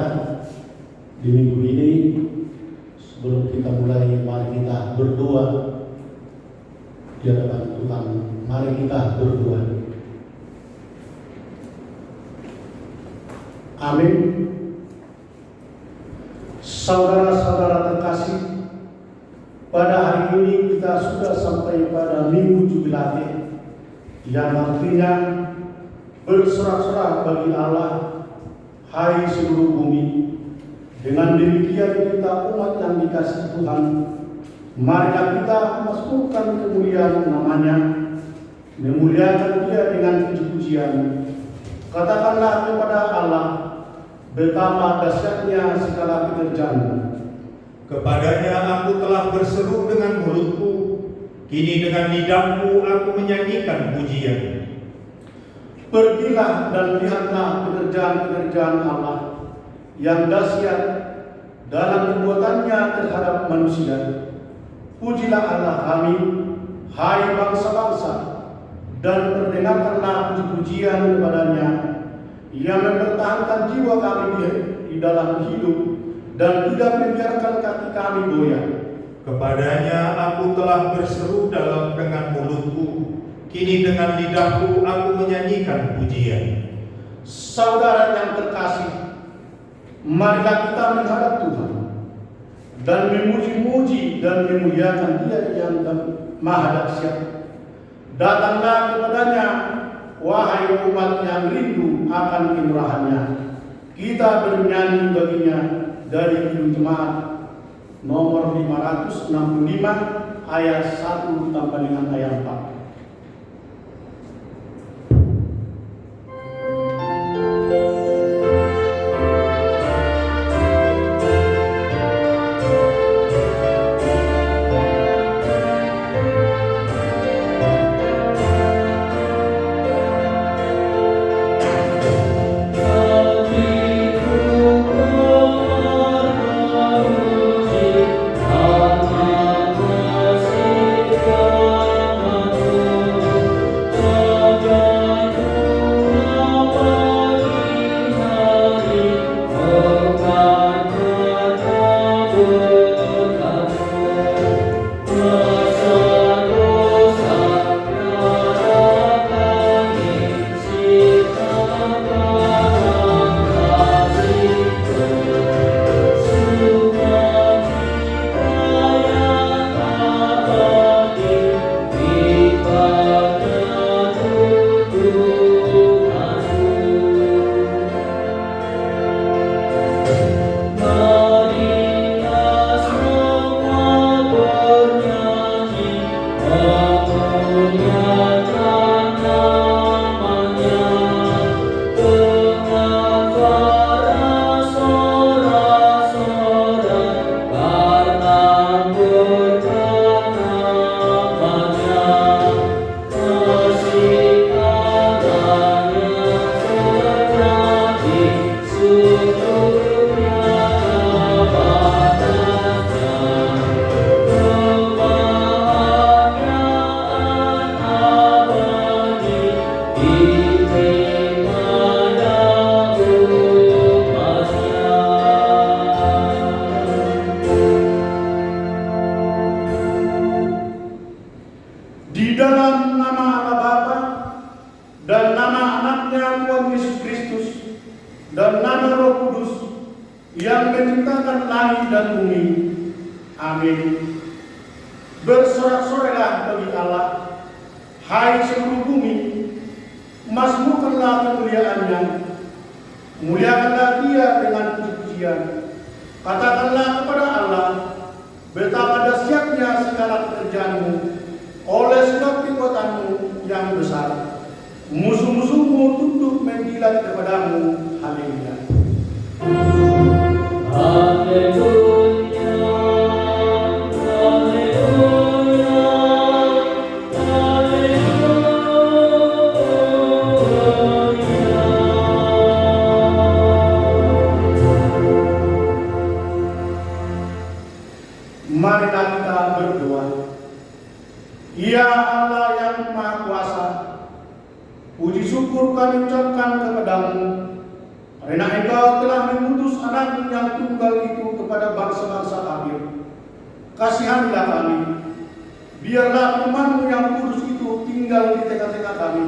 kita di minggu ini. Sebelum kita mulai, mari kita berdoa di hadapan Tuhan. Mari kita berdoa. Amin. Saudara-saudara terkasih, pada hari ini kita sudah sampai pada Minggu Jubilate, yang artinya bersorak-sorak bagi Allah, hai seluruh bumi. Dengan demikian kita umat yang dikasihi Tuhan, marilah kita masukkan kemuliaan namanya, memuliakan Dia dengan puji-pujian. Katakanlah kepada Allah, betapa dahsyatnya segala pekerjaan-Mu. Kepadanya aku telah berseru dengan mulutku, kini dengan lidahku aku menyanyikan pujian. Pergilah dan lihatlah pekerjaan-pekerjaan Allah yang dahsyat dalam perbuatannya terhadap manusia. Pujilah Allah kami, hai bangsa-bangsa, dan perdengarkanlah puji-pujian kepadanya, yang mempertahankan jiwa kami di dalam hidup dan tidak membiarkan kaki kami goyah. Kepadanya aku telah berseru dengan mulutku, kini dengan lidahku aku menyanyikan pujian. Saudara yang terkasih, marilah kita menghadap Tuhan dan memuji-muji dan memuliakan Dia yang maha dahsyat. Datanglah kepadanya, wahai umat yang rindu akan kemurahan-Nya. Kita bernyanyi baginya dari Kidung Jemaat nomor 565 ayat 1 ditambah dengan ayat 4. Di dalam nama Allah Bapa dan nama anaknya Tuhan Yesus Kristus dan nama Roh Kudus yang menciptakan langit dan bumi. Amin. Bersorak-sorai bagi Allah, hai seluruh bumi, masmurkanlah kemuliaan-Nya, muliakanlah Dia dengan puji-pujian. Katakanlah kepada Allah, betapa dahsyatnya segala pekerjaan-Mu, oleh sebab kekuatan-Mu yang besar. Musuh-musuhmu tunduk menjilat kepadamu. Haleluya. Haleluya. Haleluya. Marilah kita berdoa. Ya Allah yang Maha Kuasa, puji syukur kami ucapkan kepadamu karena Engkau telah mengutus anak anak yang tunggal itu kepada bangsa-bangsa kafir. Kasihanilah kami, biarlah firman-Mu yang kudus itu tinggal di tengah-tengah kami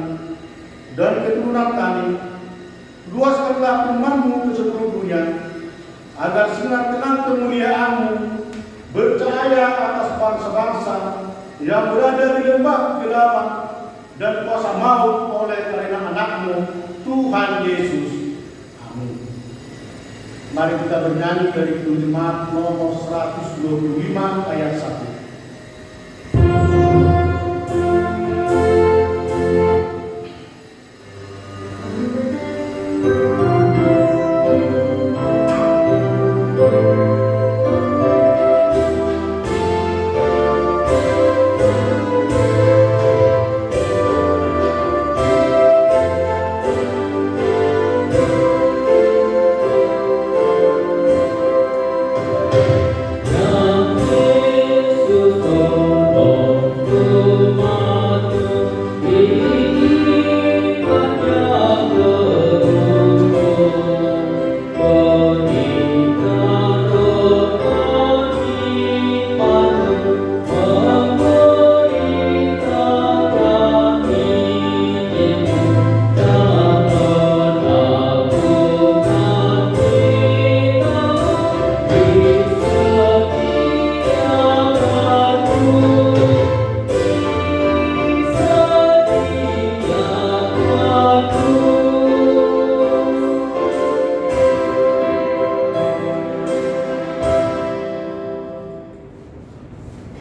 dan keturunan kami. Luaskanlah firman-Mu ke seluruh dunia, agar sinar terang kemuliaan-Mu bercahaya atas bangsa-bangsa yang berada di lembah kegelapan dan kuasa maut oleh karena anak-Mu, Tuhan Yesus. Amin. Mari kita bernyanyi dari Jemaat nomor 125 ayat 1.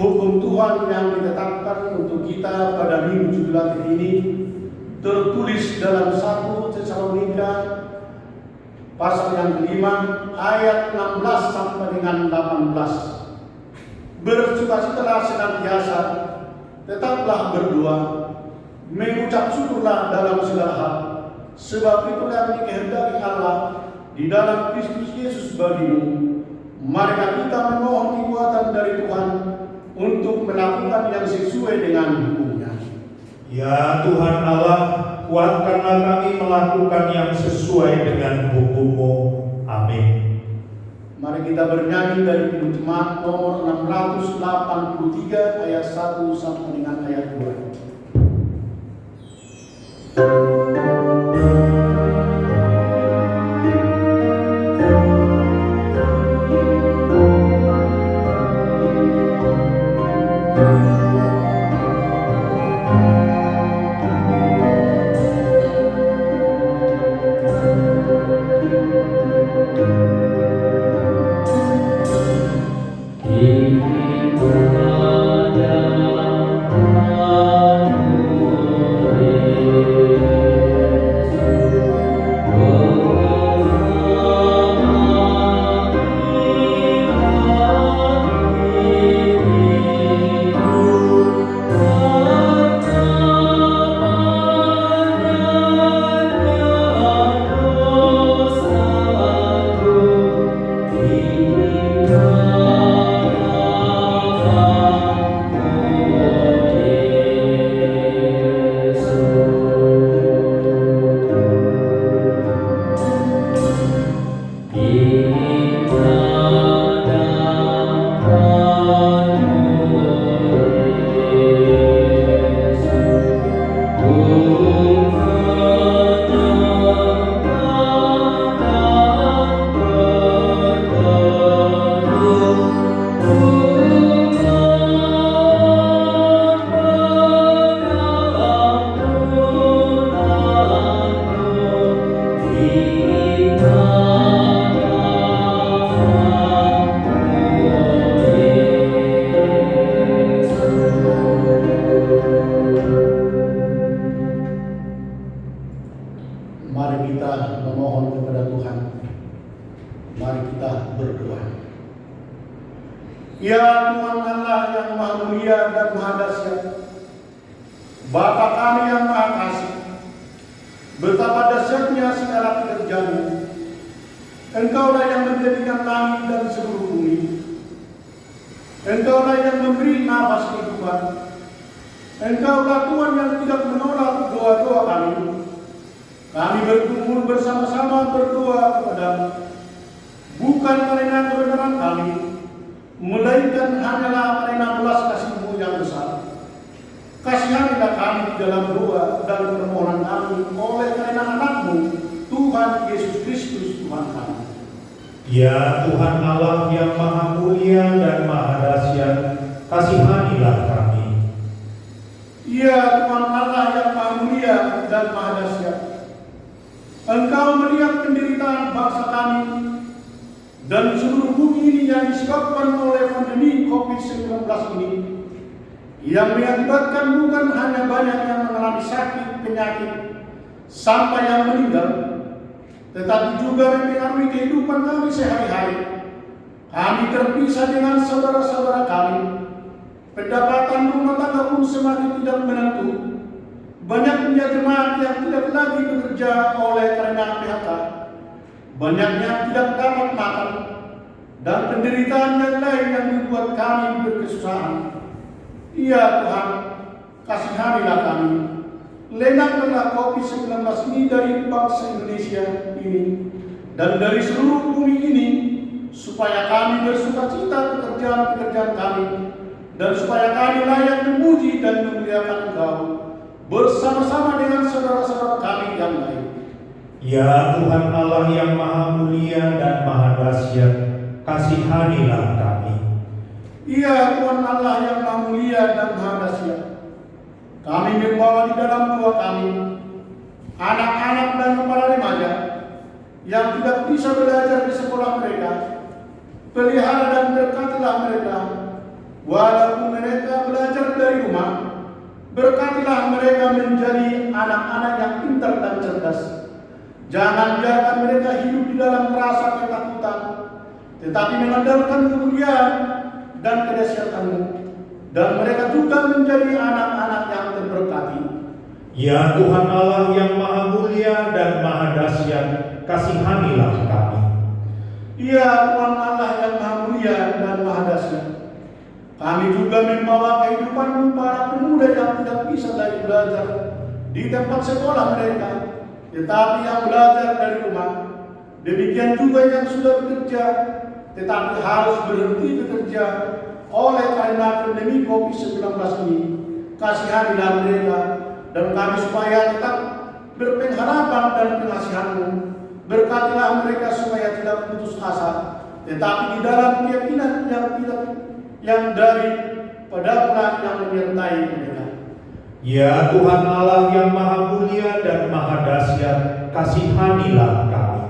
Hukum Tuhan yang ditetapkan untuk kita pada minggu jubilat ini tertulis dalam 1 Tesalonika pasal yang kelima ayat 16 sampai dengan 18. Bersukacitalah senantiasa, tetaplah berdoa, mengucap syukurlah dalam segala hal, sebab itulah yang dikehendaki Allah di dalam Kristus Yesus bagimu. Marilah kita memohon kekuatan dari Tuhan untuk melakukan yang sesuai dengan hukum-Nya. Ya Tuhan Allah, kuatkanlah kami melakukan yang sesuai dengan hukum-Mu. Amin. Mari kita bernyanyi dari Jemaat nomor 683 ayat 1 sampai dengan ayat 2. Mari kita memohon kepada Tuhan. Mari kita berdoa. Ya Tuhan Allah yang Maha Mulia dan Maha Dahsyat, Bapa kami yang Maha Kasih, betapa dahsyatnya segala pekerjaan-Mu. Engkaulah yang menjadikan langit dan seluruh bumi. Engkaulah yang memberi nafas kehidupan. Engkaulah Tuhan yang tidak menolak doa-doa kami. Kami berkumpul bersama-sama berdoa kepada-Mu. diberikan hanyalah karena belas kasih-Mu yang besar. Kasihanilah kami di dalam doa dan permohonan kami oleh karena anak-Mu, Tuhan Yesus Kristus Tuhan kami. Ya Tuhan Allah yang Maha Mulia dan Maha Dahsyat, kasihanilah kami. Ya Tuhan Allah yang Maha Mulia dan Maha Dahsyat, Engkau melihat penderitaan bangsa kami dan seluruh bumi ini yang disebabkan oleh pandemi COVID-19 ini, yang mengakibatkan bukan hanya banyak yang mengalami sakit, penyakit, sampai yang meninggal, tetapi juga mempengaruhi kehidupan kami sehari-hari. Kami terpisah dengan saudara-saudara kami. Pendapatan rumah tangga pun semakin tidak menentu. Banyaknya jemaat yang tidak lagi bekerja oleh karena PHK. Banyaknya tidak dapat makan. Dan penderitaan yang lain yang membuat kami berkesusahan. Ya Tuhan, kasihanilah kami. Lenakkanlah COVID-19 ini dari bangsa Indonesia ini dan dari seluruh bumi ini, supaya kami bersukacita pekerjaan-pekerjaan kami, dan supaya kami layak memuji dan memuliakan Engkau bersama-sama dengan saudara-saudara kami yang lain. Ya Tuhan Allah yang Maha Mulia dan Maha Dahsyat, kasihanilah kami. Ya Tuhan Allah yang Maha Mulia dan Maha Dahsyat, kami membawa di dalam doa kami anak-anak dan para remaja yang tidak bisa belajar di sekolah mereka. Pelihara dan berkatilah mereka, walaupun mereka belajar dari rumah. Berkatilah mereka menjadi anak-anak yang pintar dan cerdas. Jangan biarkan mereka hidup di dalam rasa ketakutan, tetapi mengandalkan kemuliaan dan kedahsyatan-Mu. Dan mereka juga menjadi anak-anak yang terberkati. Ya Tuhan Allah yang Maha Mulia dan Maha Dahsyat, kasihanilah kami. Ya Tuhan Allah yang Maha Mulia dan Maha Dahsyat, kami juga membawa kehidupan para pemuda yang tidak bisa lagi belajar di tempat sekolah mereka, tetapi yang belajar dari rumah. Demikian juga yang sudah bekerja, tetapi harus berhenti bekerja oleh karena pandemi COVID-19 ini. Kasihanilah mereka dan kami supaya tetap berpengharapan dan pengasihan-Mu. Berkatilah mereka supaya tidak putus asa, tetapi di dalam keyakinan yang dari pada yang menyertai mereka. Ya Tuhan Allah yang Maha Mulia dan Maha Dahsyat, kasihanilah kami.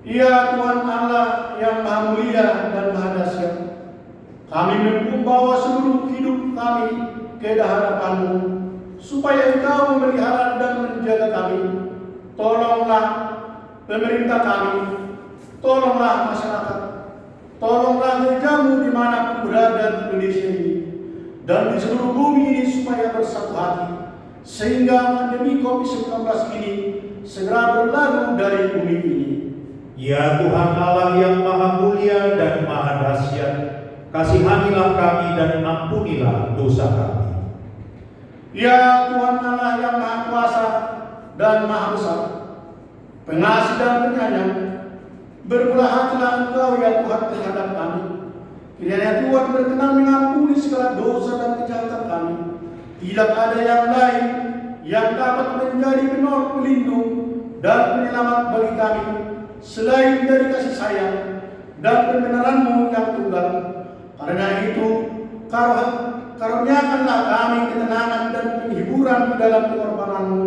Ya Tuhan Allah yang Maha Mulia dan Maha Dahsyat, kami membawa seluruh hidup kami ke hadapan-Mu, supaya Engkau memelihara dan menjaga kami. Tolonglah pemerintah kami, tolonglah masyarakat, tolonglah gereja-Mu dimanapun berada di Indonesia ini dan di seluruh bumi ini, supaya bersatu hati, sehingga pandemi COVID-19 ini segera berlalu dari bumi ini. Ya Tuhan Allah yang Maha Mulia dan Maha Dahsyat, kasihanilah kami dan ampunilah dosa kami. Ya Tuhan Allah yang Maha Kuasa dan Maha Besar, pengasih dan penyayang, berbelah hatilah Engkau ya Tuhan terhadap kami. Kiranya Tuhan berkenan mengampuni segala dosa dan kejahatan kami. Tidak ada yang lain yang dapat menjadi pelindung dan penyelamat bagi kami selain dari kasih sayang dan pembenaran-Mu yang tunggal. Karena itu, karuniakanlah kami ketenangan dan penghiburan di dalam pengorbanan-Mu,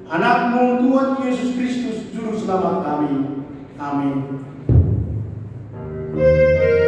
Anak-Mu Tuhan Yesus Kristus Juru Selamat kami. Amin. Amen.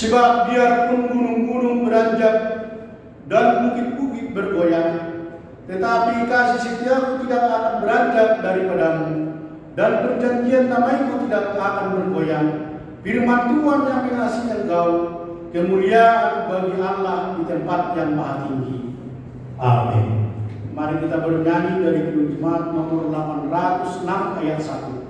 Sebab biarpun gunung-gunung beranjak dan bukit-bukit bergoyang, tetapi kasih setiaku tidak akan beranjak daripadamu, dan perjanjian damaiku tidak akan bergoyang. Firman Tuhan yang mengasihi engkau, kemuliaan bagi Allah di tempat yang maha tinggi. Amin. Mari kita bernyanyi dari Kidung Jemaat nomor 806 ayat 1.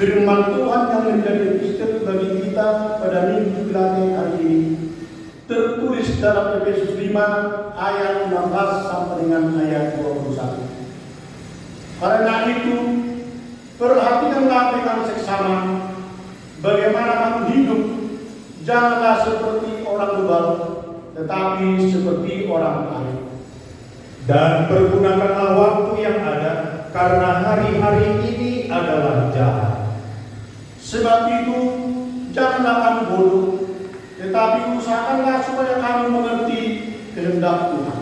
Firman Tuhan yang menjadi epistol bagi kita pada Minggu Gelate hari ini tertulis dalam Efesus 5 ayat 16 sampai dengan ayat 21. Karena itu, perhatikanlah dengan seksama bagaimana kamu hidup, janganlah seperti orang bebal, tetapi seperti orang arif. Dan pergunakanlah waktu yang ada, karena hari-hari ini adalah jahat. Sebab itu, janganlah kamu bodoh, tetapi usahakanlah supaya kamu mengerti kehendak Tuhan.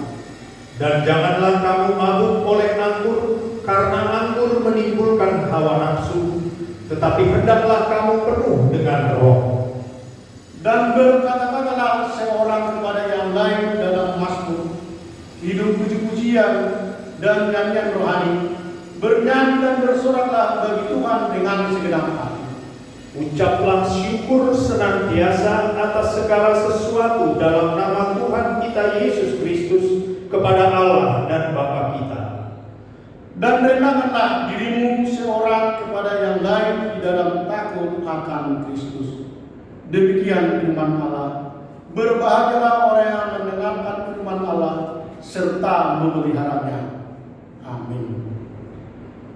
Dan janganlah kamu mabuk oleh anggur, karena anggur menimbulkan hawa nafsu, tetapi hendaklah kamu penuh dengan roh. Dan berkata-katalah seorang kepada yang lain dalam mazmur, hidup puji-pujian dan nyanyian rohani, bernyanyi dan bersoraklah bagi Tuhan dengan segenap hati. Ucaplah syukur senantiasa atas segala sesuatu dalam nama Tuhan kita Yesus Kristus kepada Allah dan Bapa kita. Dan rendahkanlah dirimu seorang kepada yang lain di dalam takut akan Kristus. Demikian firman Allah. Berbahagialah orang yang mendengarkan firman Allah serta memeliharanya. Amin.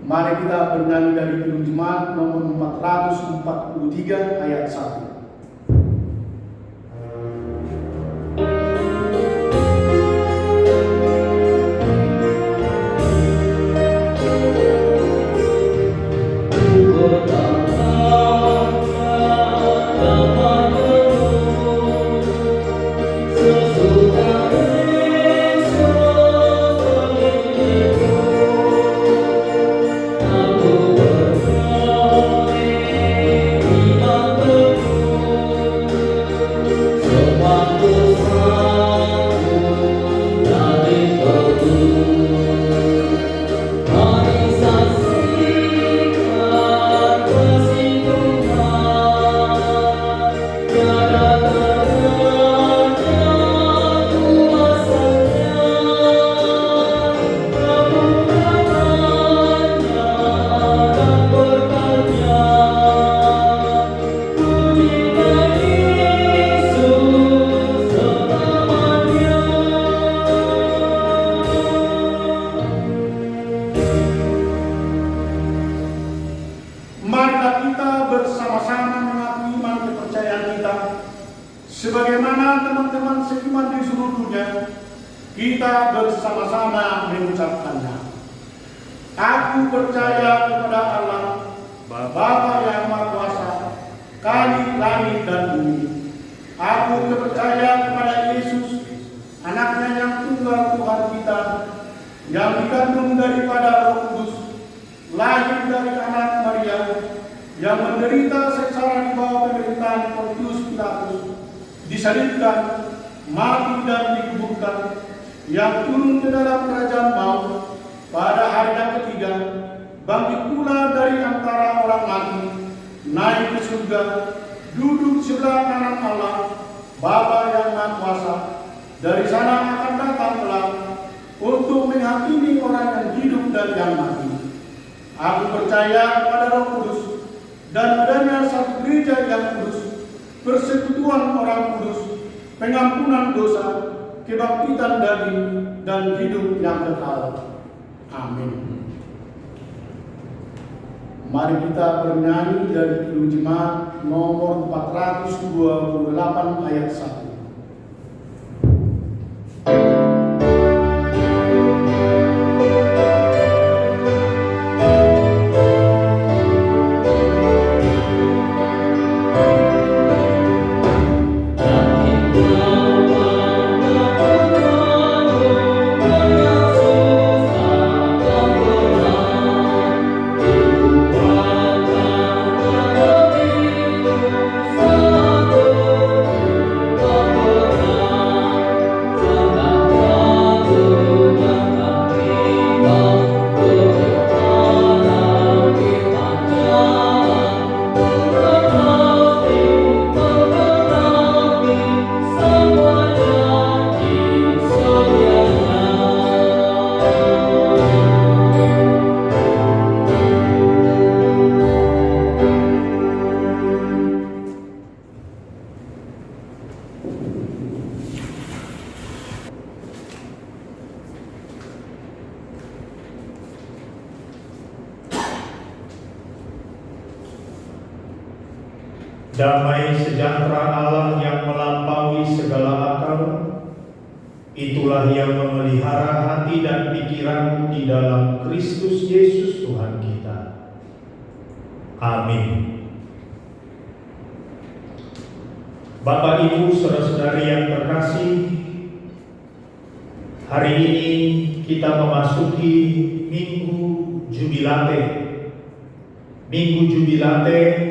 Mari kita bernyanyi dari Kidung Jemaat nomor 443 ayat 1. Sebagaimana teman-teman seiman di seluruh dunia, kita bersama-sama mengucapkannya. Aku percaya kepada Allah, Bapa yang Maha Kuasa, Kali langit dan bumi. Aku percaya kepada Yesus, Anaknya yang tunggal Tuhan kita, yang dikandung daripada Roh Kudus, lahir dari anak Maria, yang menderita secara di bawah pemerintahan Pontius Pilatus, disalibkan, mati dan dikuburkan, yang turun ke dalam kerajaan maut, pada hari yang ketiga, bangkit pula dari antara orang mati, naik ke surga, duduk sebelah kanan Allah, Bapa yang Maha Kuasa. Dari sana akan datang kelak untuk menghakimi orang yang hidup dan yang mati. Aku percaya pada Roh Kudus dan adanya satu gereja yang kudus, persekutuan orang kudus, pengampunan dosa, kebangkitan daging, dan hidup yang kekal. Amin. Mari kita bernyanyi dari Kidung Jemaat nomor 428 ayat 1. Damai sejahtera Allah yang melampaui segala akal, itulah yang memelihara hati dan pikiranmu di dalam Kristus Yesus Tuhan kita. Amin. Bapak, Ibu, saudara-saudari yang terkasih, hari ini kita memasuki Minggu Jubilate. Minggu Jubilate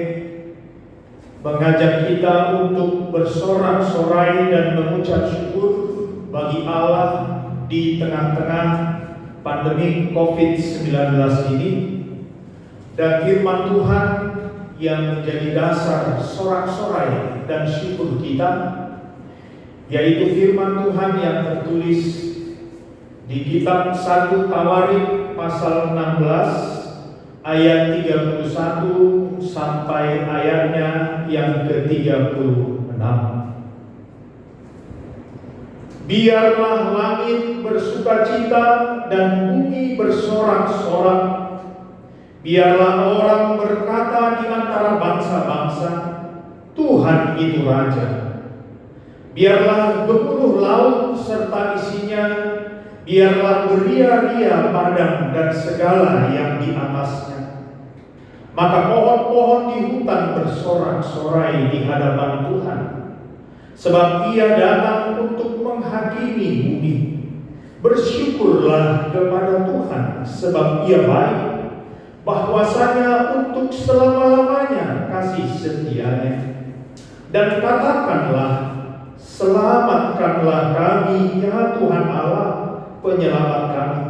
mengajak kita untuk bersorak-sorai dan mengucap syukur bagi Allah di tengah-tengah pandemi COVID-19 ini, dan firman Tuhan yang menjadi dasar sorak-sorai dan syukur kita, yaitu firman Tuhan yang tertulis di kitab 1 Tawarik pasal 16 ayat 31 sampai ayatnya yang ke-36. Biarlah langit bersukacita dan bumi bersorak-sorak. Biarlah orang berkata di antara bangsa-bangsa, Tuhan itu Raja. Biarlah gemuruh laut serta isinya, biarlah beria-ria padang dan segala yang di atasnya. Maka pohon-pohon di hutan bersorak-sorai di hadapan Tuhan, sebab Ia datang untuk menghakimi bumi. Bersyukurlah kepada Tuhan, sebab Ia baik, bahwasanya untuk selama-lamanya kasih setianya. Dan katakanlah, selamatkanlah kami ya Tuhan Allah, penyelamat kami,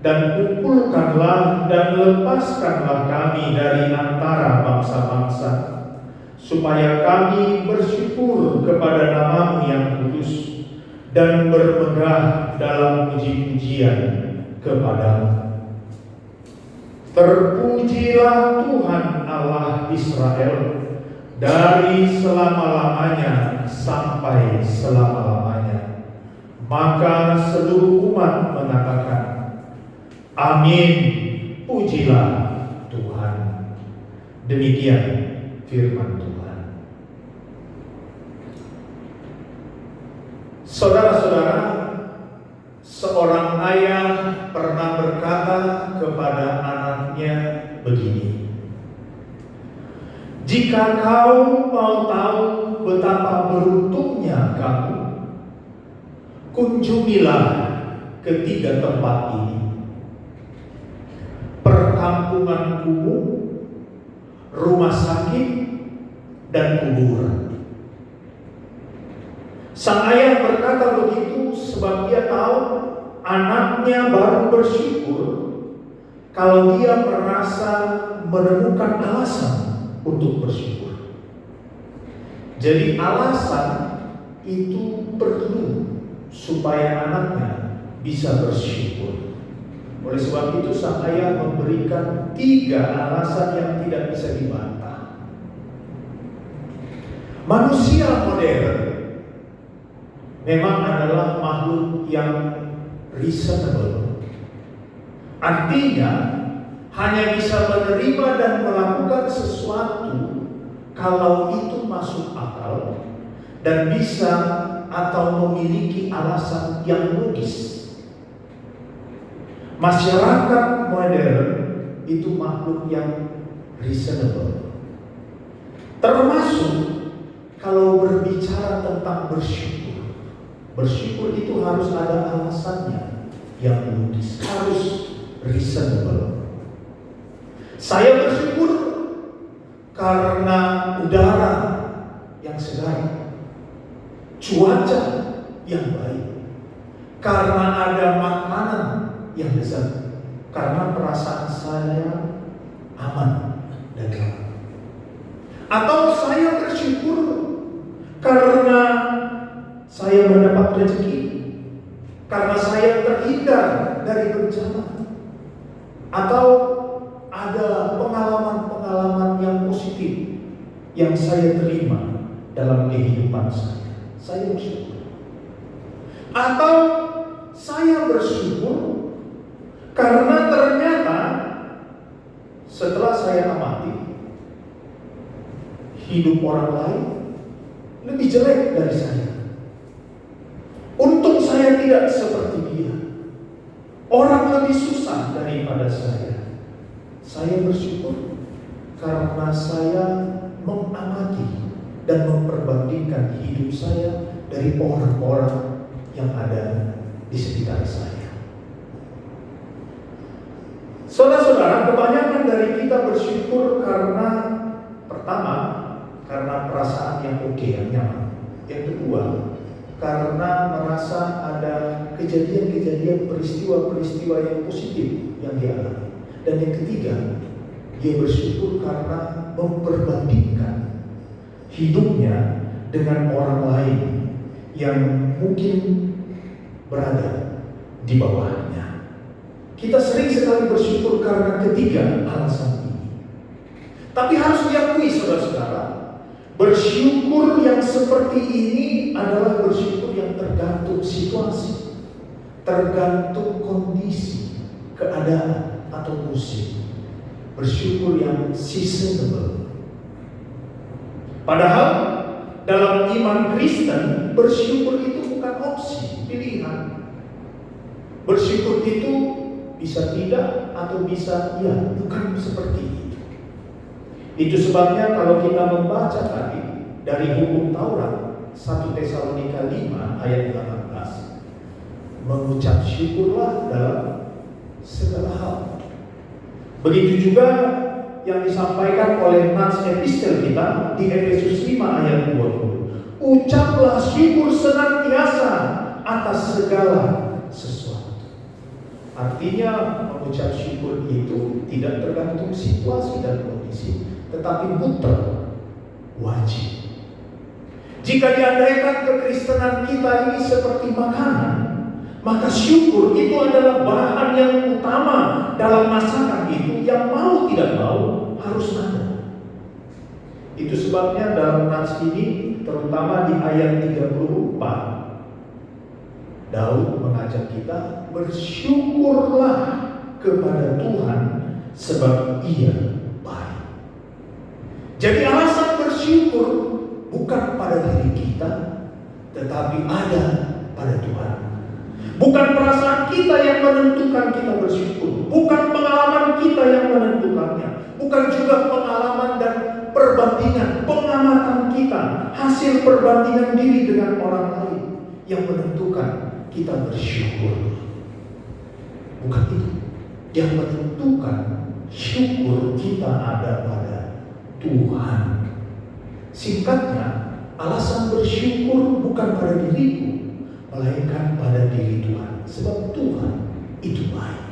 dan kumpulkanlah dan lepaskanlah kami dari antara bangsa-bangsa, supaya kami bersyukur kepada nama-Mu yang kudus dan bermegah dalam puji-pujian kepada-Mu. Terpujilah Tuhan Allah Israel dari selama-lamanya sampai selama-lamanya. Maka seluruh umat mengatakan, Amin, pujilah Tuhan. Demikian firman Tuhan. Saudara-saudara, seorang ayah pernah berkata kepada anaknya begini, jika kau mau tahu betapa beruntungnya kamu, kunjungilah ketiga tempat ini. Pertama, perkampungan kumuh, rumah sakit, dan kuburan. Sang ayah berkata begitu sebab dia tahu anaknya baru bersyukur kalau dia merasa menemukan alasan untuk bersyukur. Jadi alasan itu perlu supaya anaknya bisa bersyukur. Oleh sebab itu sang ayah memberikan 3 alasan yang tidak bisa dibantah. Manusia modern memang adalah makhluk yang reasonable. Artinya hanya bisa menerima dan melakukan sesuatu kalau itu masuk akal dan bisa atau memiliki alasan yang logis. Masyarakat modern itu makhluk yang reasonable. Termasuk kalau berbicara tentang bersyukur. Bersyukur itu harus ada alasannya yang logis, harus reasonable. Saya bersyukur karena udara yang segar, cuaca yang baik, karena ada makanan yang lezat, karena perasaan saya aman dan aman. Atau saya bersyukur karena saya mendapat rezeki, karena saya terhindar dari bencana, atau ada pengalaman-pengalaman yang positif yang saya terima dalam kehidupan saya. Saya bersyukur. Atau saya bersyukur karena ternyata setelah saya amati hidup orang lain lebih jelek dari saya. Untung saya tidak seperti dia. Orang lebih susah daripada saya. Saya bersyukur karena saya mengamati dan memperbandingkan hidup saya dari orang-orang yang ada di sekitar saya. Saudara-saudara, kebanyakan dari kita bersyukur karena pertama, karena perasaan yang oke, yang nyaman. Yang kedua, karena merasa ada kejadian-kejadian, peristiwa-peristiwa yang positif yang dia alami. Dan yang ketiga, dia bersyukur karena memperbandingkan hidupnya dengan orang lain yang mungkin berada di bawahnya. Kita sering sekali bersyukur karena ketiga alasan ini. Tapi harus diakui saudara-saudara, bersyukur yang seperti ini adalah bersyukur yang tergantung situasi, tergantung kondisi, keadaan atau musim. Bersyukur yang seasonable. Padahal dalam iman Kristen, bersyukur itu bukan opsi, pilihan. Bersyukur itu bisa tidak atau bisa ya, bukan seperti itu. Itu sebabnya kalau kita membaca tadi dari hukum Taurat 1 Tesalonika 5 ayat 18, mengucap syukurlah dalam segala hal. Begitu juga yang disampaikan oleh nats epistel kita di Efesus 5 ayat 20. Ucaplah syukur senantiasa atas segala sesuatu. Artinya mengucap syukur itu tidak tergantung situasi dan kondisi, tetapi mutlak, wajib. Jika diandaikan kekristenan kita ini seperti makanan, maka syukur itu adalah bahan yang utama dalam masakan itu, yang mau tidak mau harus ada. Itu sebabnya dalam nats ini, terutama di ayat 34, Daud mengajak kita bersyukurlah kepada Tuhan sebab Ia baik. Jadi alasan bersyukur bukan pada diri kita, tetapi ada pada Tuhan. Bukan perasaan kita yang menentukan kita bersyukur, bukan pengalaman kita yang menentukannya, bukan juga pengalaman dan perbandingan, pengamatan kita, hasil perbandingan diri dengan orang lain yang menentukan kita bersyukur. Bukan itu. Yang menentukan syukur kita ada pada Tuhan. Singkatnya, alasan bersyukur bukan pada diriku, melainkan pada diri Tuhan. Sebab Tuhan itu baik,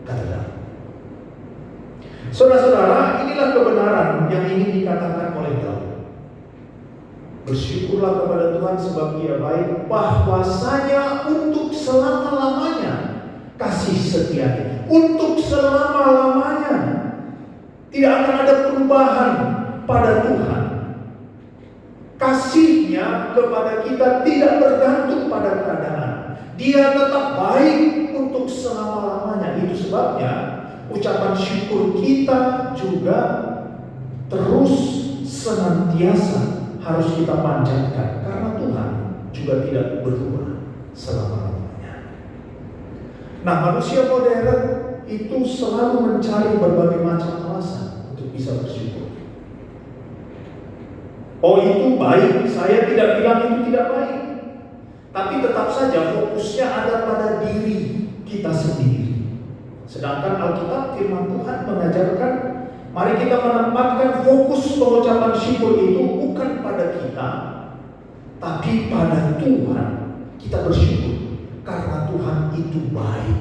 kata Daud. Saudara-saudara, inilah kebenaran yang ingin dikatakan oleh Daud. Bersyukurlah kepada Tuhan sebab Ia baik, bahwasanya untuk selama-lamanya kasih setianya. Untuk selama-lamanya tidak akan ada perubahan pada Tuhan. Kasih-Nya kepada kita tidak bergantung pada keadaan. Dia tetap baik untuk selama-lamanya. Itu sebabnya ucapan syukur kita juga terus senantiasa harus kita panjatkan, karena Tuhan juga tidak berubah selama-lamanya. Nah, manusia modern itu selalu mencari berbagai macam alasan untuk bisa bersyukur. Oh, itu baik, saya tidak bilang itu tidak baik. Tapi tetap saja fokusnya ada pada diri kita sendiri. Sedangkan Alkitab firman Tuhan mengajarkan, mari kita menempatkan fokus pengucapan syukur itu bukan pada kita, tapi pada Tuhan. Kita bersyukur karena Tuhan itu baik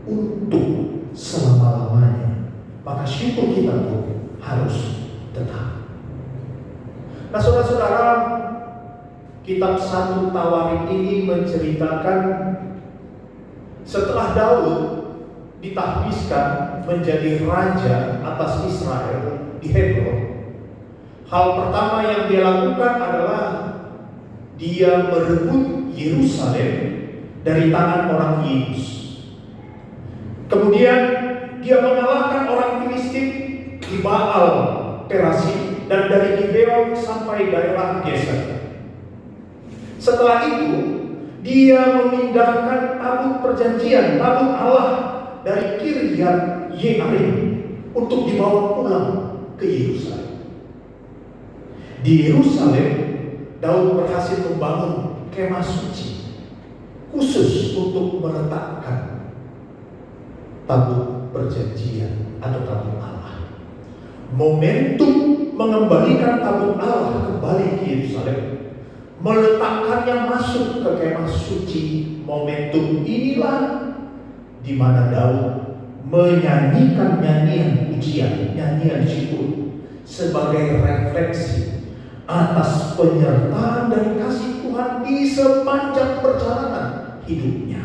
untuk selama-lamanya. Maka syukur kita pun harus tetap. Nah, saudara-saudara, kitab 1 Tawarik ini menceritakan setelah Daud ditahbiskan menjadi raja atas Israel di Hebron, hal pertama yang dia lakukan adalah dia merebut Yerusalem dari tangan orang Yebus. Kemudian dia mengalahkan orang Filistin di Baal Perasim dan dari Gibeon sampai daerah Geser. Setelah itu dia memindahkan tabut perjanjian, tabut Allah dari Kiryat Yearim untuk dibawa pulang ke Yerusalem. Di Yerusalem, Daud berhasil membangun kemah suci khusus untuk meletakkan tabut perjanjian atau tabut Allah. Momentum mengembalikan tabut Allah kembali ke Yerusalem, meletakkannya masuk ke kemah suci, momentum inilah di mana Daud menyanyikan nyanyian pujian, nyanyian syukur sebagai refleksi atas penyertaan dan kasih Tuhan di sepanjang perjalanan hidupnya.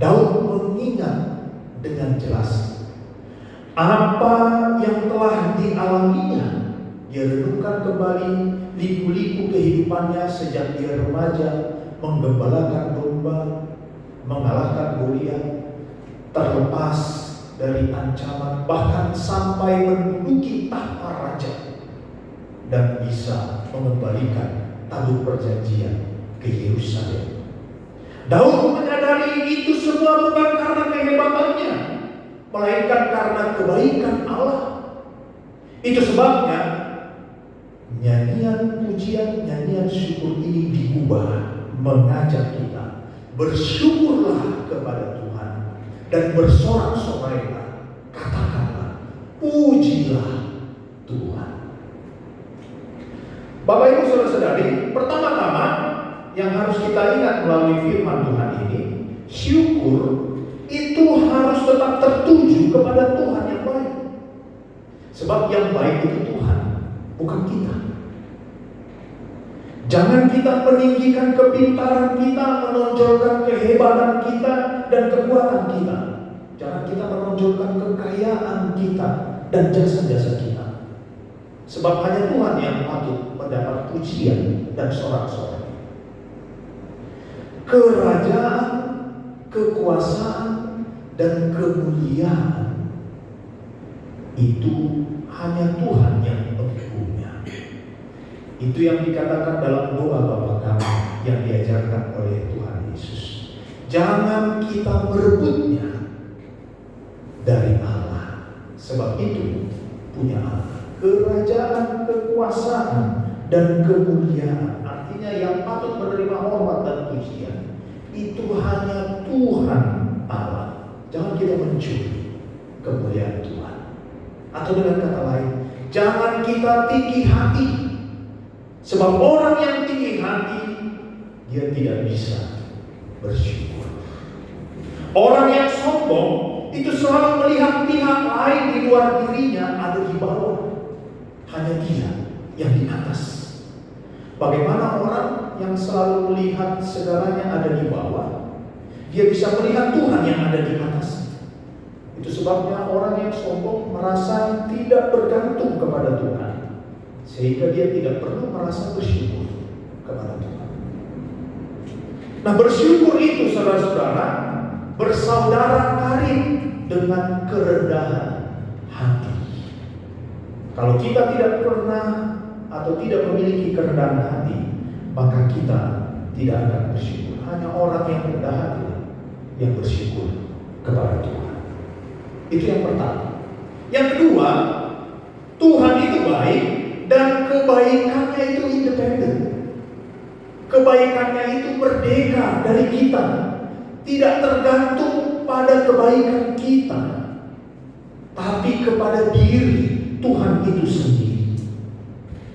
Daud mengingat dengan jelas apa yang telah dialaminya. Dia renungkan kembali liku-liku kehidupannya sejak dia remaja, menggembalakan domba, mengalahkan Goliat, terlepas dari ancaman, bahkan sampai menduduki tahta raja dan bisa mengembalikan tabut perjanjian ke Yerusalem. Daud menyadari itu semua bukan karena kehebatannya, melainkan karena kebaikan Allah. Itu sebabnya nyanyian pujian, nyanyian syukur ini diubah mengajak kita bersyukurlah kepada Tuhan dan bersorak-sorailah, katakanlah pujilah Tuhan. Bapak Ibu Saudara-saudari, pertama-tama yang harus kita ingat melalui firman Tuhan ini, syukur itu harus tetap tertuju kepada Tuhan yang baik. Sebab yang baik itu Tuhan, bukan kita. Jangan kita meninggikan kepintaran kita, menonjolkan kehebatan kita dan kekuatan kita. Jangan kita menonjolkan kekayaan kita dan jasa-jasa kita. Sebab hanya Tuhan yang patut mendapat pujian dan sorak-sorai. Kerajaan, kekuasaan, dan kemuliaan itu hanya Tuhan yang mempunyai. Itu yang dikatakan dalam doa Bapa kami yang diajarkan oleh Tuhan Yesus. Jangan kita merebutnya dari Allah, sebab itu punya Allah. Kerajaan, kekuasaan, dan kemuliaan, artinya yang patut menerima hormat dan pujian, itu hanya Tuhan Allah. Jangan kita mencuri. kemuliaan Tuhan. Atau dengan kata lain, jangan kita tinggi hati. Sebab orang yang tinggi hati, dia tidak bisa bersyukur. Orang yang sombong itu selalu melihat pihak lain di luar dirinya ada di bawah. Hanya dia yang di atas. Bagaimana orang yang selalu melihat segalanya ada di bawah, dia bisa melihat Tuhan yang ada di atas. Itu sebabnya orang yang sombong merasa tidak bergantung kepada Tuhan, sehingga dia tidak perlu merasa bersyukur kepada Tuhan. Nah, bersyukur itu saudara-saudara bersaudara karib dengan kerendahan hati. Kalau kita tidak pernah atau tidak memiliki kerendahan hati, maka kita tidak akan bersyukur. Hanya orang yang rendah hati yang bersyukur kepada Tuhan. Itu yang pertama. Yang kedua, Tuhan itu baik dan kebaikannya itu independen. Kebaikannya itu merdeka dari kita, tidak tergantung pada kebaikan kita, tapi kepada diri Tuhan itu sendiri.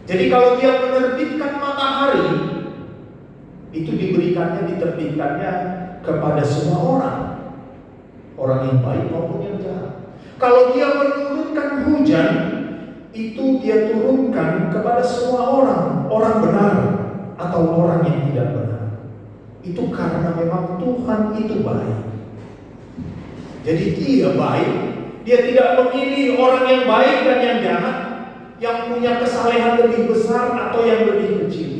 Jadi kalau dia menerbitkan matahari, itu diterbitkannya kepada semua orang, orang yang baik maupun yang jahat. Kalau dia menurunkan hujan, itu dia turunkan kepada semua orang, orang benar atau orang yang tidak benar. Itu karena memang Tuhan itu baik. Jadi dia baik, dia tidak memilih orang yang baik dan yang jahat, yang punya kesalehan lebih besar atau yang lebih kecil.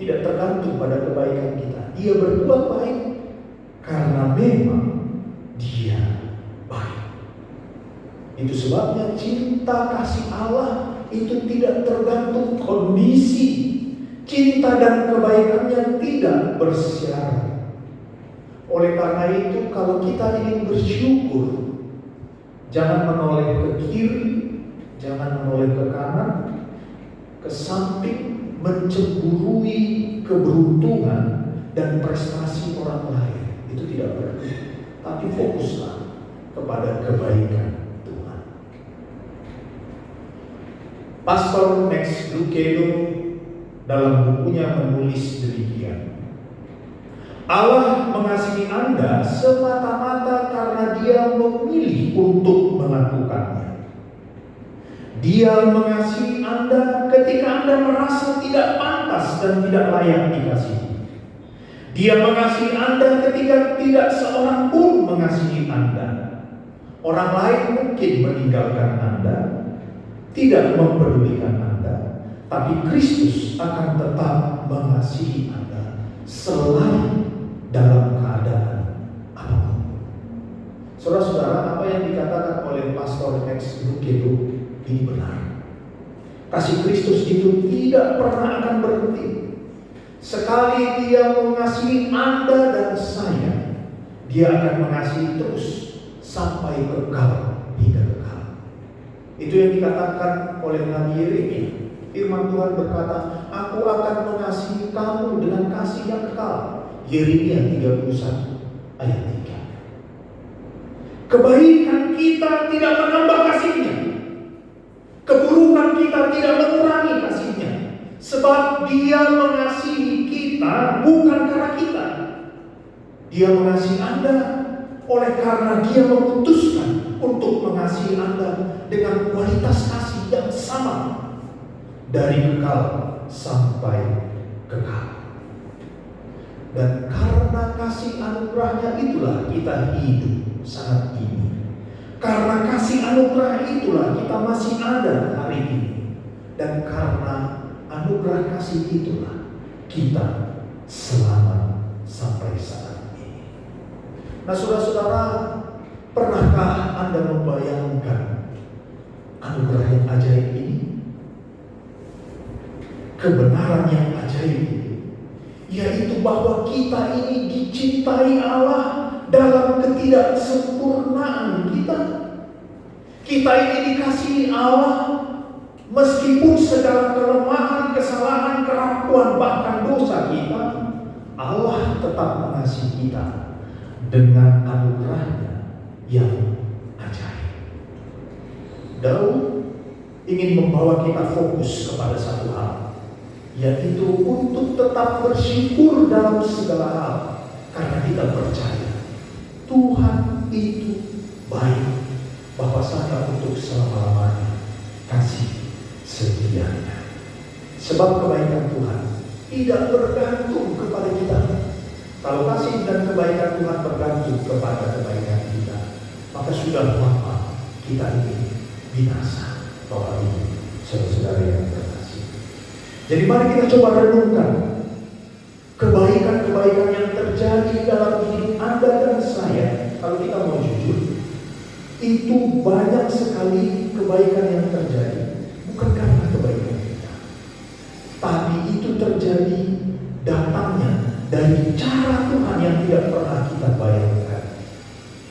Tidak tergantung pada kebaikan kita. Dia berbuat baik karena memang dia baik. Itu sebabnya cinta kasih Allah itu tidak tergantung kondisi. Cinta dan kebaikannya tidak bersyarat. Oleh karena itu, kalau kita ingin bersyukur, jangan menoleh ke kiri, jangan menoleh ke kanan, ke samping, mencemburui keberuntungan dan prestasi orang lain. Itu tidak perlu. Tapi fokuslah kepada kebaikan Tuhan. Pastor Max Lucado dalam bukunya menulis demikian. Allah mengasihi Anda semata-mata karena Dia memilih untuk melakukannya. Dia mengasihi Anda ketika Anda merasa tidak pantas dan tidak layak dikasihi. Dia mengasihi Anda ketika tidak seorang pun mengasihi Anda. Orang lain mungkin meninggalkan Anda, tidak mempedulikan Anda, tapi Kristus akan tetap mengasihi Anda selalu dalam keadaan apapun. Saudara-saudara, apa yang dikatakan oleh Pastor Max Lucado ini benar. Kasih Kristus itu tidak pernah akan berhenti. Sekali Dia mengasihi Anda dan saya, Dia akan mengasihi terus sampai kekal hingga kekal. Itu yang dikatakan oleh Nabi Yeremia. Firman Tuhan berkata, Aku akan mengasihi kamu dengan kasih yang kekal. Yeremia 31 ayat 3. Kebaikan kita tidak menambah kasih-Nya. Keburukan kita tidak mengurangi kasih-Nya. Sebab Dia mengasihi kita bukan karena kita. Dia mengasihi Anda oleh karena Dia memutuskan untuk mengasihi Anda dengan kualitas kasih yang sama dari kekal sampai kekal. Dan karena kasih anugerahnya itulah kita hidup saat ini. Karena kasih anugerah itulah kita masih ada hari ini. Dan karena anugerah kasih itulah kita selamat sampai saat ini. Nah, saudara-saudara, pernahkah Anda membayangkan anugerah yang ajaib ini? Kebenaran yang ajaib ini, yaitu bahwa kita ini dicintai Allah dalam ketidaksempurnaan kita. Kita ini dikasihi Allah meskipun segala kelemahan, kesalahan, kerapuan, bahkan dosa kita, Allah tetap mengasihi kita dengan anugerahnya yang ajaib. Daud ingin membawa kita fokus kepada satu hal, yaitu untuk tetap bersyukur dalam segala hal, karena kita percaya Tuhan itu baik, bahwasanya untuk selama-lamanya kasih setianya. Sebab kebaikan Tuhan tidak bergantung kepada kita. Kalau kasih dan kebaikan Tuhan bergantung kepada kebaikan kita, maka sudah lama kita ini binasa. Bapak Ibu, saudara-saudara yang terkasih. Jadi mari kita coba renungkan kebaikan-kebaikan yang terjadi dalam hidup Anda dan saya. Kalau kita mau jujur, itu banyak sekali kebaikan yang terjadi bukan karena kebaikan kita, tapi itu terjadi datangnya dari cara Tuhan yang tidak pernah kita bayangkan.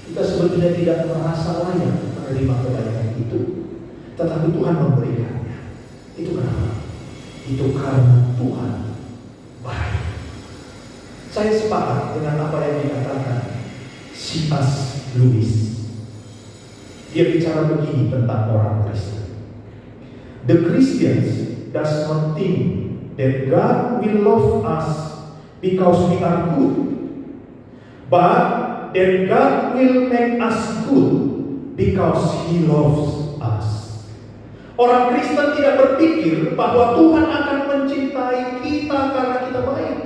Kita sebetulnya tidak merasa layak menerima kebaikan itu, tetapi Tuhan memberikannya. Itu kenapa? Itu karena Tuhan baik. Saya sepakat dengan apa yang dikatakan C.S. Lewis. Dia bicara begini tentang orang Kristen. The Christians does not think that God will love us because we are good, but that God will make us good because He loves us. Orang Kristen tidak berpikir bahwa Tuhan akan mencintai kita karena kita baik,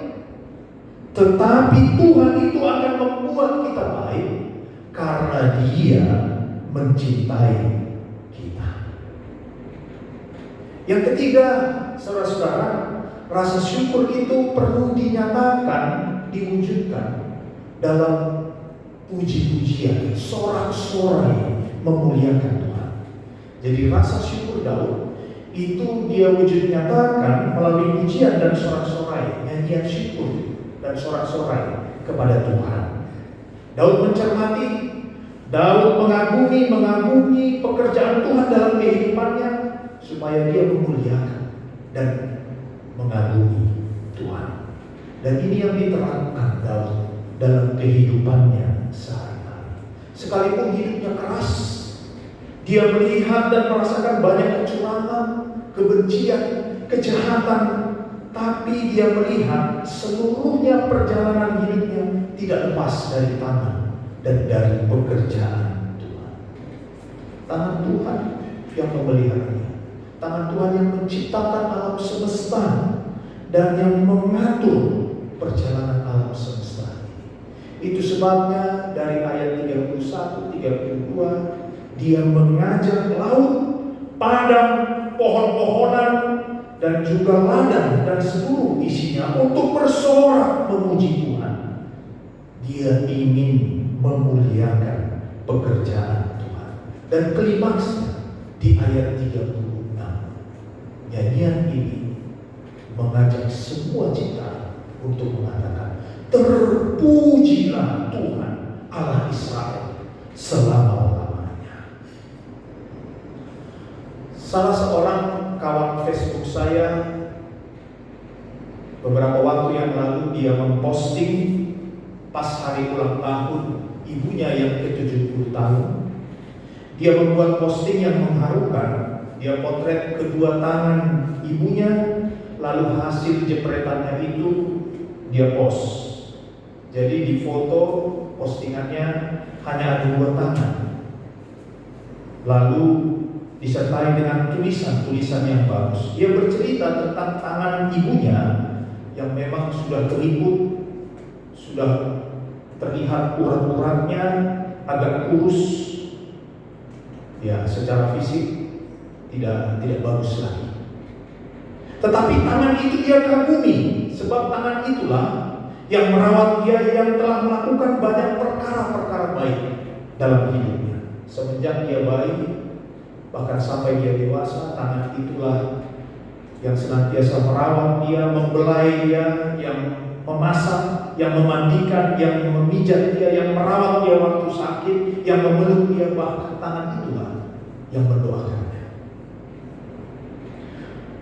tetapi Tuhan itu akan membuat kita baik karena Dia mencintai kita. Yang ketiga, saudara-saudara, rasa syukur itu perlu dinyatakan, diwujudkan dalam puji-pujian, sorak-sorai memuliakan Tuhan. Jadi rasa syukur Daud itu dia wujud nyatakan melalui pujian dan sorak-sorai, nyanyian syukur dan sorak-sorai kepada Tuhan. Daud mencermati, Daud mengagumi pekerjaan Tuhan dalam kehidupannya supaya dia memuliakan dan mengagumi Tuhan. Dan ini yang diterapkan Daud dalam kehidupannya sehari-hari. Sekalipun hidupnya keras, dia melihat dan merasakan banyak kecurangan, kebencian, kejahatan, tapi dia melihat seluruhnya perjalanan hidupnya tidak lepas dari tangan dan dari pekerjaan Tuhan. Tangan Tuhan yang memeliharanya, tangan Tuhan yang menciptakan alam semesta dan yang mengatur perjalanan alam semesta. Itu sebabnya dari ayat 31, 32 dia mengajak laut, padang, pohon-pohonan dan juga ladang dan seluruh isinya untuk bersorak memuji Tuhan. Dia ingin memuliakan pekerjaan Tuhan. Dan klimaksnya di ayat 36. Nyanyian ini mengajak semua ciptaan untuk mengatakan, terpujilah Tuhan Allah Israel selama-lamanya. Salah seorang kawan Facebook saya beberapa waktu yang lalu dia memposting pas hari ulang tahun ibunya yang ke-70 tahun. Dia membuat posting yang mengharukan. Dia potret kedua tangan ibunya, lalu hasil jepretannya itu dia post. Jadi di foto postingannya hanya ada dua tangan, lalu disertai dengan tulisan yang bagus. Dia bercerita tentang tangan ibunya yang memang sudah keriput, sudah terlihat urat-uratnya, agak kurus. Ya, secara fisik tidak bagus lagi. Tetapi tangan itu dia kagumi, sebab tangan itulah yang merawat dia, yang telah melakukan banyak perkara-perkara baik dalam hidupnya. Semenjak dia bayi, bahkan sampai dia dewasa, tangan itulah yang senantiasa merawat dia, membelai dia, yang memasak, yang memandikan, yang memijat dia, yang merawat dia waktu sakit, yang memeluk dia, bahkan tangan itulah yang mendoakannya.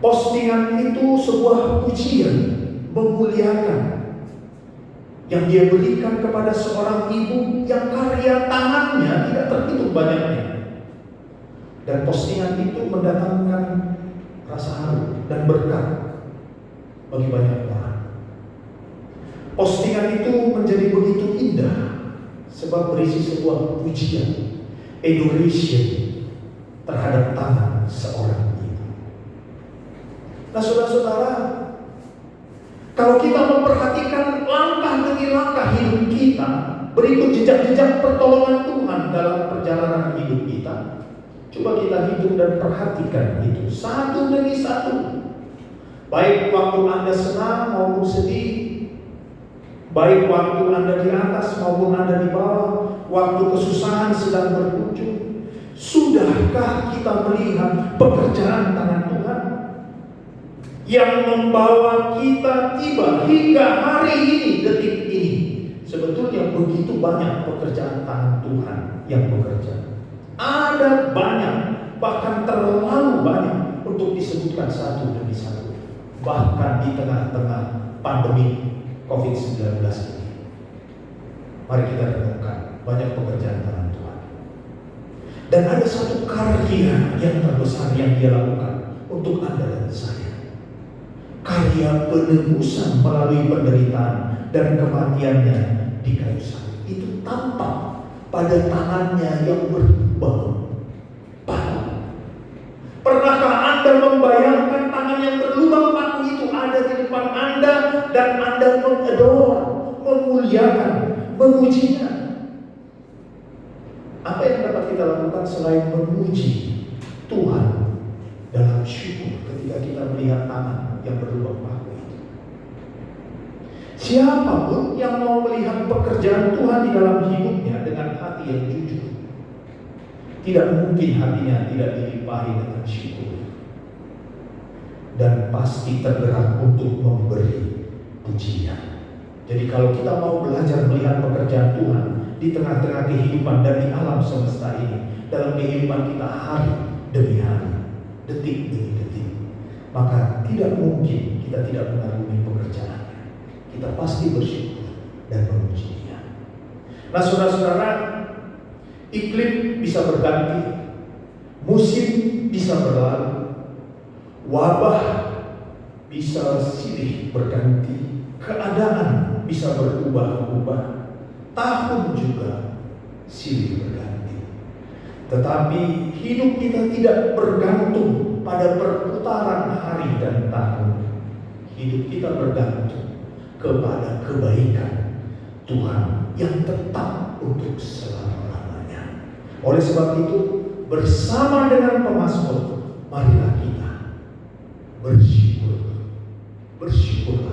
Postingan itu sebuah pujian, memuliakan yang dia berikan kepada seorang ibu yang karya tangannya tidak terhitung banyaknya. Dan postingan itu mendatangkan rasa haru dan berkat bagi banyak orang. Postingan itu menjadi begitu indah sebab berisi sebuah pujian, adoration terhadap tangan seorang ibu. Nah, saudara-saudara, kalau kita memperhatikan langkah demi langkah hidup kita, berikut jejak-jejak pertolongan Tuhan dalam perjalanan hidup kita, coba kita hitung dan perhatikan itu satu demi satu. Baik waktu Anda senang maupun sedih, baik waktu Anda di atas maupun Anda di bawah, waktu kesusahan sedang berkunjung, sudahkah kita melihat pekerjaan tangan Tuhan yang membawa kita tiba hingga hari ini, detik ini? Sebetulnya begitu banyak pekerjaan tangan Tuhan yang bekerja. Ada banyak, bahkan terlalu banyak untuk disebutkan satu demi satu. Bahkan di tengah-tengah pandemi COVID-19 ini, mari kita renungkan banyak pekerjaan tangan Tuhan. Dan ada satu karya yang terbesar yang Dia lakukan untuk Anda dan saya. Karya penebusan melalui penderitaan dan kematiannya di kayu salib. Itu tampak pada tangannya yang berbau paku. Pernahkah Anda membayangkan tangan yang berlubang paku itu ada di depan Anda dan Anda mengador, memuliakan, memujinya? Apa yang dapat kita lakukan selain memuji Tuhan dalam syukur ketika kita melihat tangan yang berlubang paku itu? Siapapun yang mau melihat pekerjaan Tuhan di dalam hidupnya dengan hati yang jujur, tidak mungkin hatinya tidak dilimpahi dengan syukur, dan pasti tergerak untuk memberi pujian. Jadi kalau kita mau belajar melihat pekerjaan Tuhan di tengah-tengah kehidupan dan di alam semesta ini, dalam kehidupan kita hari demi hari, detik demi detik, maka tidak mungkin kita tidak mengagumi pekerjaannya. Kita pasti bersyukur dan memuji Dia. Nah, saudara-saudara, iklim bisa berganti, musim bisa berlalu, wabah bisa silih berganti, keadaan bisa berubah-ubah, tahun juga silih berganti. Tetapi hidup kita tidak bergantung pada perputaran hari dan tahun. Hidup kita bergantung kepada kebaikan Tuhan yang tetap untuk selama-lamanya. Oleh sebab itu, bersama dengan pemazmur, marilah kita bersyukurlah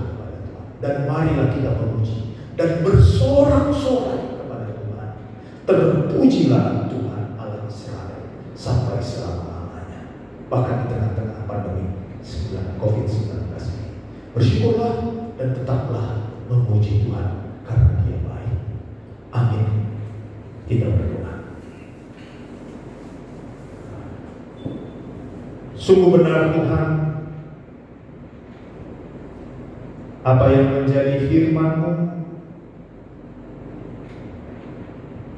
kepada Tuhan, dan marilah kita memuji dan bersorak-sorai kepada Tuhan. Terpujilah Tuhan Allah Israel sampai selama-lamanya, bahkan di tengah-tengah pandemi COVID-19 ini. Bersyukurlah dan tetaplah memuji Tuhan karena Dia baik. Amin. Kita berdoa. Sungguh benar Tuhan, apa yang menjadi firman-Mu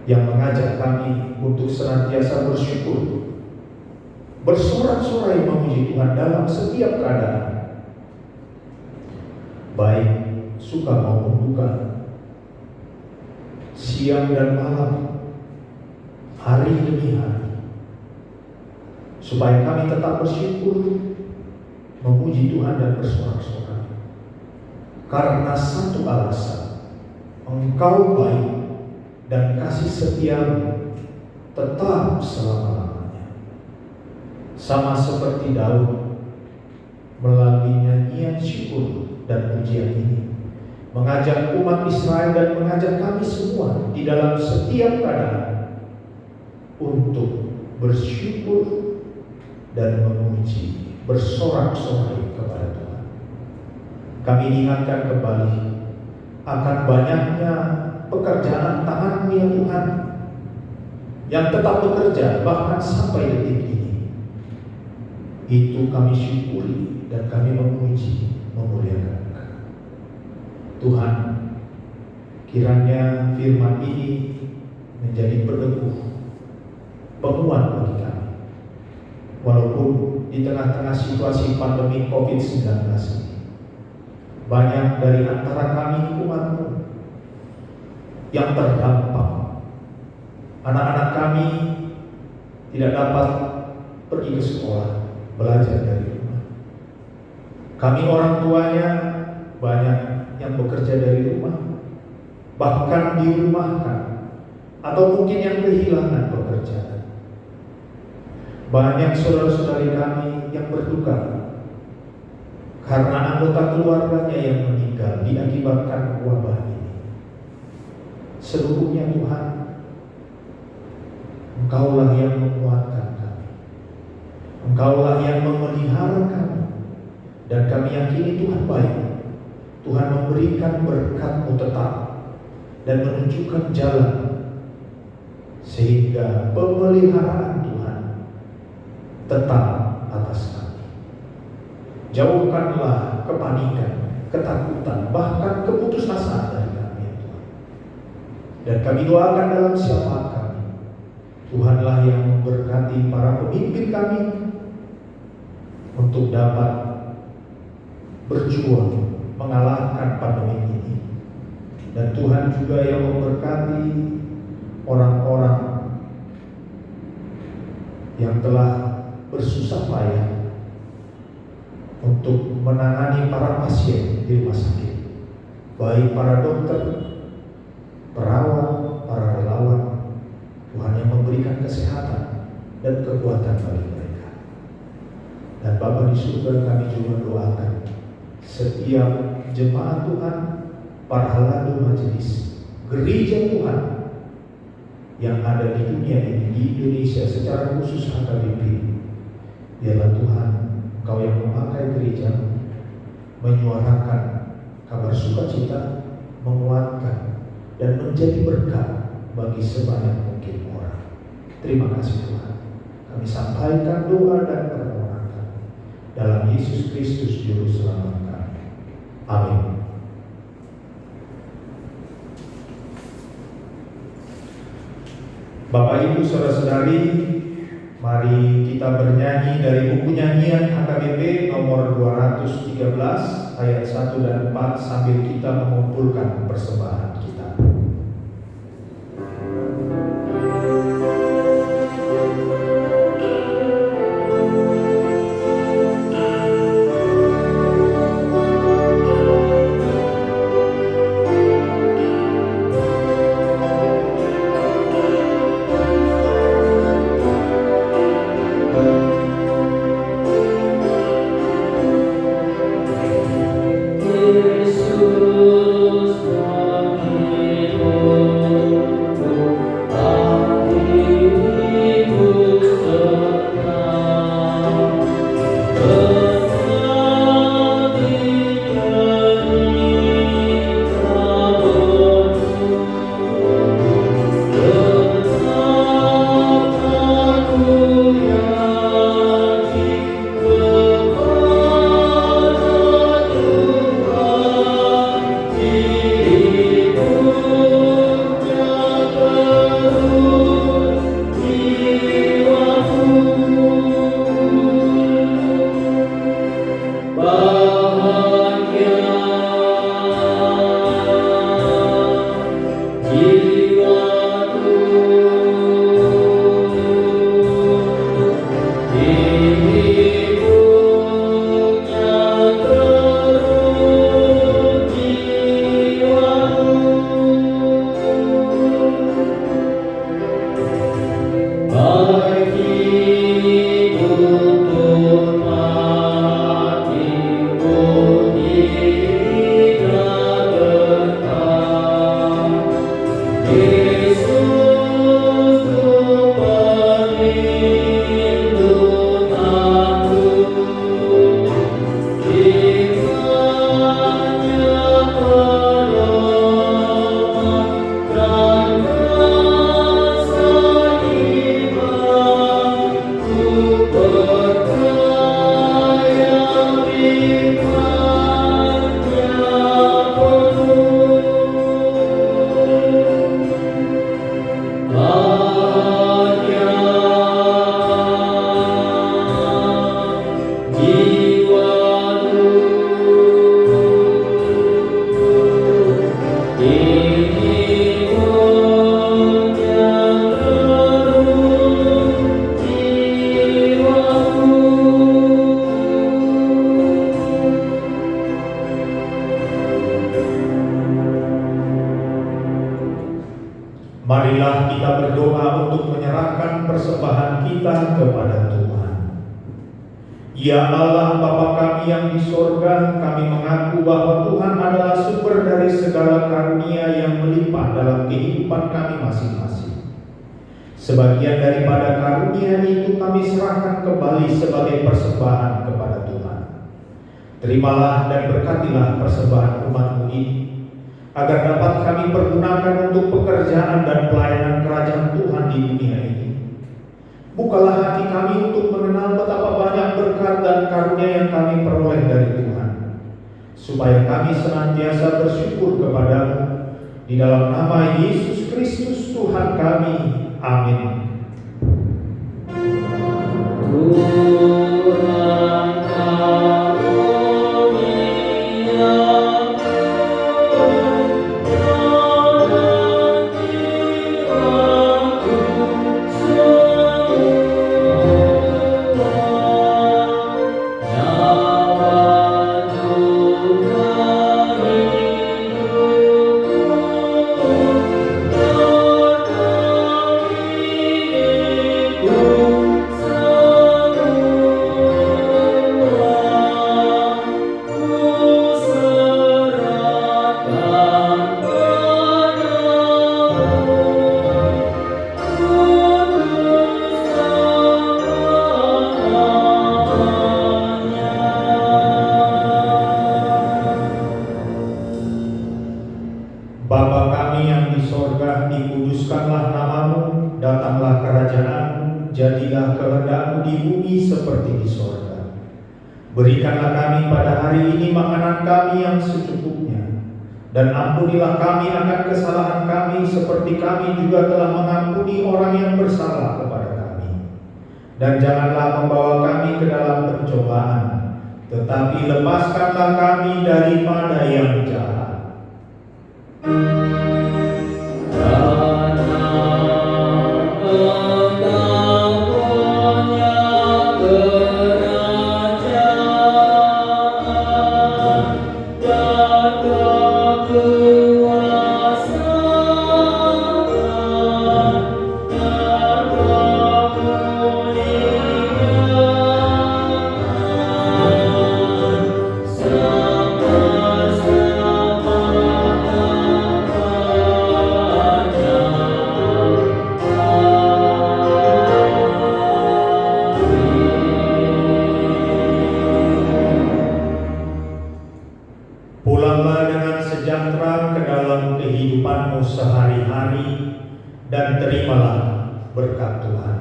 yang mengajak kami untuk senantiasa bersyukur, bersorak-sorai memuji Tuhan dalam setiap keadaan, baik suka maupun duka, siang dan malam, hari demi hari, supaya kami tetap bersyukur, memuji Tuhan dan bersorak-sorai. Karena satu alasan, Engkau baik dan kasih setia-Mu tetap selama-lamanya. Sama seperti Daud melalui nyanyian syukur dan pujian ini, mengajak umat Israel dan mengajak kami semua di dalam setiap keadaan untuk bersyukur dan memuji, bersorak-sorai kepada Tuhan. Kami diingatkan kembali akan banyaknya pekerjaan tangan-Mu ya Tuhan, yang tetap bekerja bahkan sampai detik ini. Itu kami syukuri dan kami memuji, memuliakan Tuhan. Kiranya firman ini menjadi peneguh, penguat bagi kami walaupun di tengah-tengah situasi pandemi COVID-19 ini, banyak dari antara kami umatmu yang terdampak. Anak-anak kami tidak dapat pergi ke sekolah, belajar dari rumah. Kami orang tuanya banyak yang bekerja dari rumah, bahkan dirumahkan, atau mungkin yang kehilangan pekerjaan. Banyak saudara-saudari kami yang berduka karena anggota keluarganya yang meninggal diakibatkan wabah ini. Seluruhnya Tuhan, Engkaulah yang menguatkan kami, Engkaulah yang memelihara kami, dan kami yakini Tuhan baik. Tuhan memberikan berkat-Mu tetap dan menunjukkan jalan, sehingga pemeliharaan Tuhan tetap atas kami. Jauhkanlah kepanikan, ketakutan, bahkan keputusasaan dari kami, ya Tuhan. Dan kami doakan dalam syafaat kami, Tuhanlah yang memberkati para pemimpin kami untuk dapat berjuang mengalahkan pandemi ini. Dan Tuhan juga yang memberkati orang-orang yang telah bersusah payah untuk menangani para pasien di rumah sakit, baik para dokter, perawat, para relawan. Tuhan yang memberikan kesehatan dan kekuatan bagi mereka. Dan Bapa di surga, kami juga doakan setiap jemaat Tuhan, para haladu majelis, gereja Tuhan yang ada di dunia ini, di Indonesia secara khusus HKBP. Biarlah Tuhan, Engkau yang memakai gereja menyuarakan kabar sukacita, menguatkan, dan menjadi berkat bagi sebanyak mungkin orang. Terima kasih Tuhan. Kami sampaikan doa dan permohonan kami dalam Yesus Kristus Juru Selamat kami. Amin. Bapak Ibu saudara-saudari, mari kita bernyanyi dari buku nyanyian HKBP nomor 213 ayat 1 dan 4 sambil kita mengumpulkan persembahan kita. Yesus kami marilah kita berdoa untuk menyerahkan persembahan kita kepada Tuhan. Ya Allah Bapa kami yang di sorga, kami mengaku bahwa Tuhan adalah sumber dari segala karunia yang melimpah dalam kehidupan kami masing-masing. Sebagian daripada karunia itu kami serahkan kembali sebagai persembahan kepada Tuhan. Terimalah dan berkatilah persembahan umat-Mu ini, agar dapat kami pergunakan untuk pekerjaan dan pelayanan kerajaan Tuhan di dunia ini. Bukalah hati kami untuk mengenal betapa banyak berkat dan karunia yang kami peroleh dari Tuhan, supaya kami senantiasa bersyukur kepada-Mu. Di dalam nama Yesus Kristus Tuhan kami. Amin. Bapa kami yang di sorga, dikuduskanlah nama-Mu, datanglah kerajaan-Mu, jadilah kehendak-Mu di bumi seperti di sorga. Berikanlah kami pada hari ini makanan kami yang secukupnya, dan ampunilah kami akan kesalahan kami seperti kami juga telah mengampuni orang yang bersalah kepada kami. Dan janganlah membawa kami ke dalam pencobaan, tetapi lepaskanlah kami daripada yang jahat. Pulanglah dengan sejahtera ke dalam kehidupan-Mu sehari-hari, dan terimalah berkat Tuhan.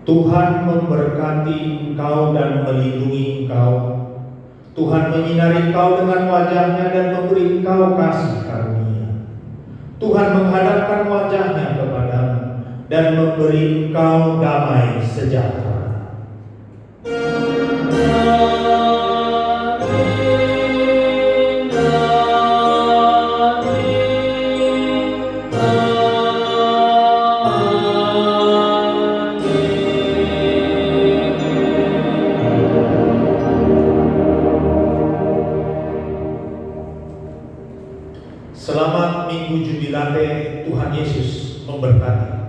Tuhan memberkati engkau dan melindungi engkau. Tuhan menyinari engkau dengan wajah-Nya dan memberi engkau kasih karunia. Tuhan menghadapkan wajah-Nya kepadamu dan memberi engkau damai sejahtera. Selamat Minggu Jubilate, Tuhan Yesus memberkati.